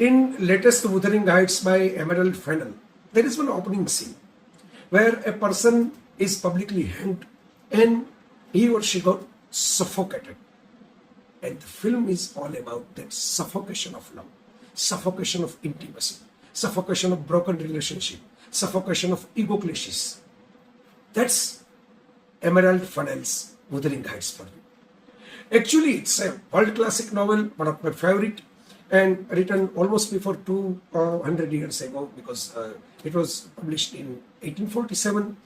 In latest Wuthering Heights by Emerald Fennell, there is one opening scene where a person is publicly hanged and he or she got suffocated. And the film is all about that suffocation of love, suffocation of intimacy, suffocation of broken relationship, suffocation of ego clashes. That's Emerald Fennell's Wuthering Heights for you. Actually, it's a world classic novel, one of my favorite, and written almost before 200 years ago, because it was published in 1847.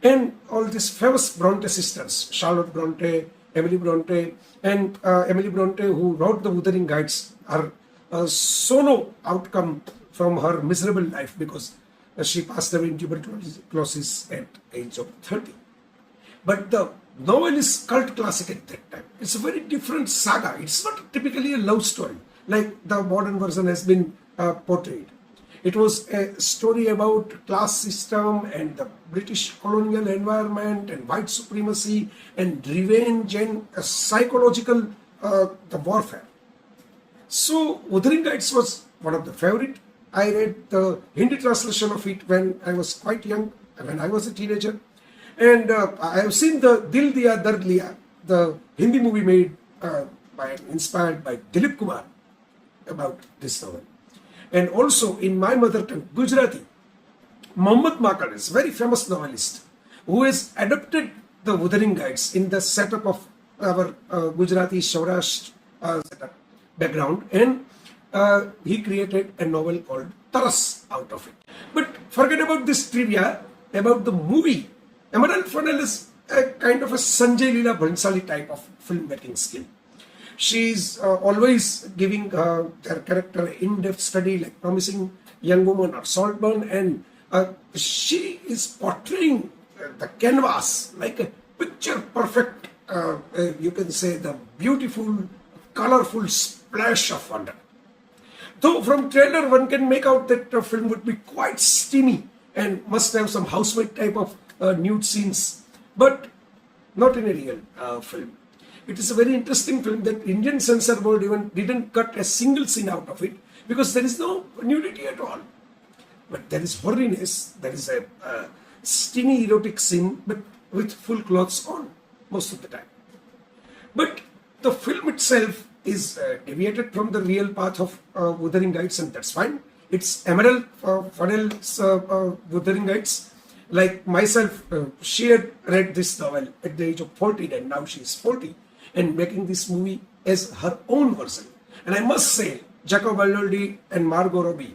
And all these famous Bronte sisters, Charlotte Bronte, Emily Bronte, and Emily Bronte, who wrote the Wuthering Heights, are a solo outcome from her miserable life, because she passed away in tuberculosis at age of 30. But the novel is cult classic at that time. It's a very different saga. It's not typically a love story like the modern version has been portrayed. It was a story about class system and the British colonial environment and white supremacy and revenge and psychological the warfare. So Wuthering Heights was one of the favorite. I read the Hindi translation of it when I was quite young, when I was a teenager. And I have seen the Dil Diya Dard Liya, the Hindi movie made inspired by Dilip Kumar about this novel. And also in my mother tongue, Gujarati, Mohammad Makar is a very famous novelist who has adapted the Wuthering Heights in the setup of our Gujarati Saurashtra setup background, and he created a novel called Taras out of it. But forget about this trivia about the movie. Emerald Fennell is a kind of a Sanjay Leela Bhansali type of filmmaking skill. She's always giving her character in-depth study, like Promising Young Woman or Saltburn, and she is portraying the canvas like a picture-perfect, you can say, the beautiful, colorful splash of wonder. Though from trailer one can make out that the film would be quite steamy and must have some housemaid type of nude scenes, but not in a real film. It is a very interesting film that Indian censor board even didn't cut a single scene out of it, because there is no nudity at all. But there is horriness, there is a steamy erotic scene, but with full clothes on most of the time. But the film itself is deviated from the real path of Wuthering Heights, and that's fine. It's Emerald Fennell's Wuthering Heights. Like myself, she had read this novel at the age of 14, and now she is 40. And making this movie as her own version. And I must say, Jacob Elordi and Margotrobbie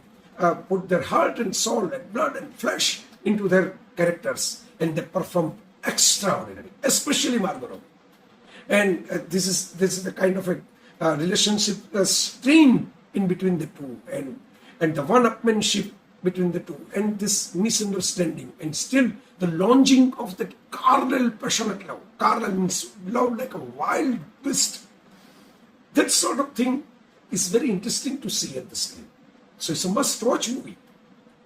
put their heart and soul and blood and flesh into their characters, and they performed extraordinarily, especially Margotrobbie. And this is the kind of a relationship strain in between the two, and the one-upmanship between the two, and this misunderstanding, and still the launching of that carnal, passionate love. Carnal means love like a wild beast. That sort of thing is very interesting to see at the screen. So it's a must-watch movie.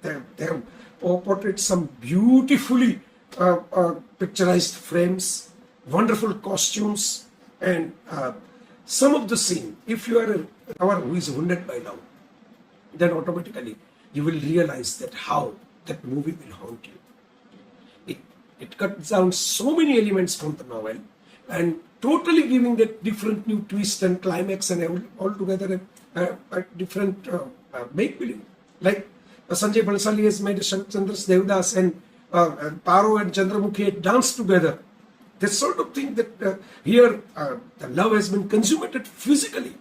They have portrayed some beautifully picturized frames, wonderful costumes, and some of the scene. If you are a lover who is wounded by love, then automatically you will realize that how that movie will haunt you. It cuts down so many elements from the novel and totally giving that different new twist and climax, and altogether a different make-believe. Like Sanjay Bhansali has made Chandras Devdas and Paro and Chandramukhi dance together. This sort of thing that here the love has been consummated physically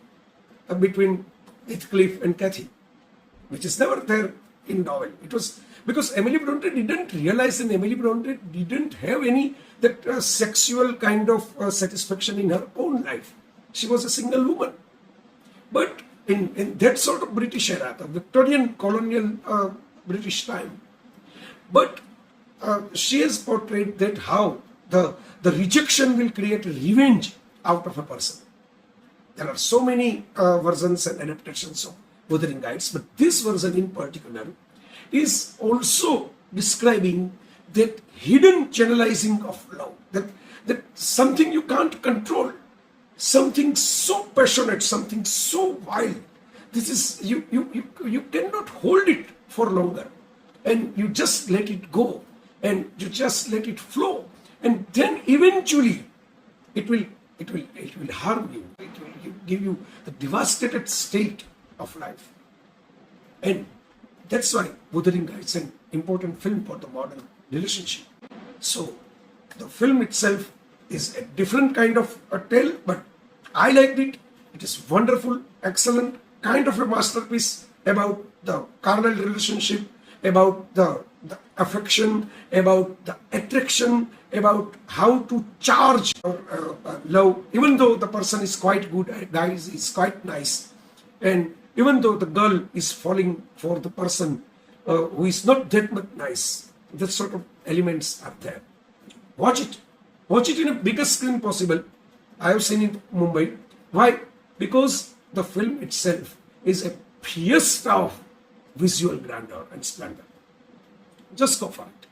between Heathcliff and Cathy, which is never there in novel. It was because Emily Bronte didn't realize, and Emily Bronte didn't have any that sexual kind of satisfaction in her own life. She was a single woman. But in that sort of British era, the Victorian colonial British time, but she has portrayed that how the rejection will create a revenge out of a person. There are so many versions and adaptations of Wuthering Heights, but this version in particular is also describing that hidden channelizing of love, that something you can't control, something so passionate, something so wild, this is, you cannot hold it for longer, and you just let it go, and you just let it flow, and then eventually it will harm you. It will give you the devastated state of life. And that's why Wuthering is an important film for the modern relationship. So the film itself is a different kind of a tale, but I liked it. It is wonderful, excellent, kind of a masterpiece about the carnal relationship, about the affection, about the attraction, about how to charge love, even though the person is quite good, guy is quite nice, and even though the girl is falling for the person who is not that much nice. That sort of elements are there. Watch it. Watch it in a biggest screen possible. I have seen it in Mumbai. Why? Because the film itself is a fiesta of visual grandeur and splendor. Just go for it.